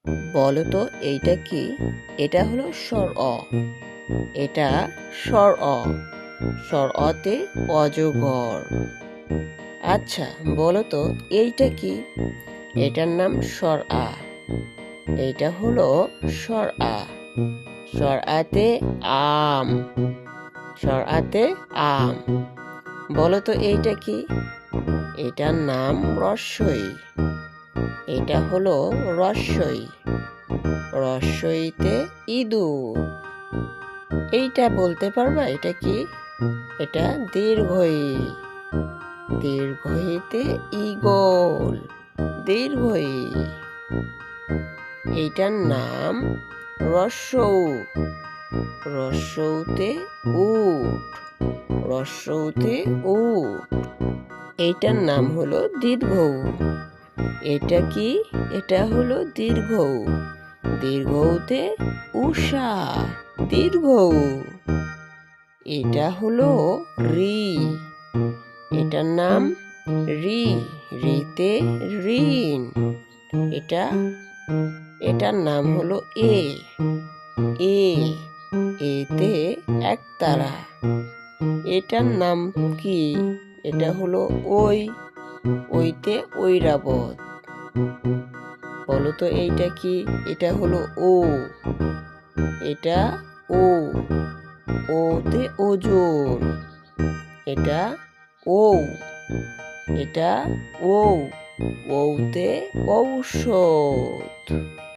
বলো তো এইটা কি? এটা হলো স্বর অ। এটা স্বর অ। স্বর অতে অজগর। আচ্ছা, বলো তো এইটা কি? এটার নাম স্বর আ। এইটা হলো স্বর আ। স্বর আতে আম। স্বর আতে আম। বলো তো এইটা কি? এটার নাম রস্বই। এটা হলো রস্বই। রস্বইতে ইঁদুর। এইটা বলতে পারবা এটা কি? এটা দীর্ঘই। দীর্ঘইতে ঈগল। দীর্ঘই। এইটার নাম রস্যৌ। রস্যৌতে উট। রস্যৌতে উট। এইটার নাম হলো দীর্ঘৌ। এটা কি? এটা হলো দীর্ঘৌ। দীর্ঘৌতে উষা। দীর্ঘৌ। এটা হলো ঋ। এটার নাম ঋ। ঋতে ঋণ। এটার নাম হলো এ। এ। এতে একতারা। এটার নাম কি? এটা হলো ওই। ওইতে ঐরাবত। বলো তো এইটা কি? এটা হলো ও। এটা ও। ওতে ওজন। এটা ও। এটা ও। ওতে ঔষধ।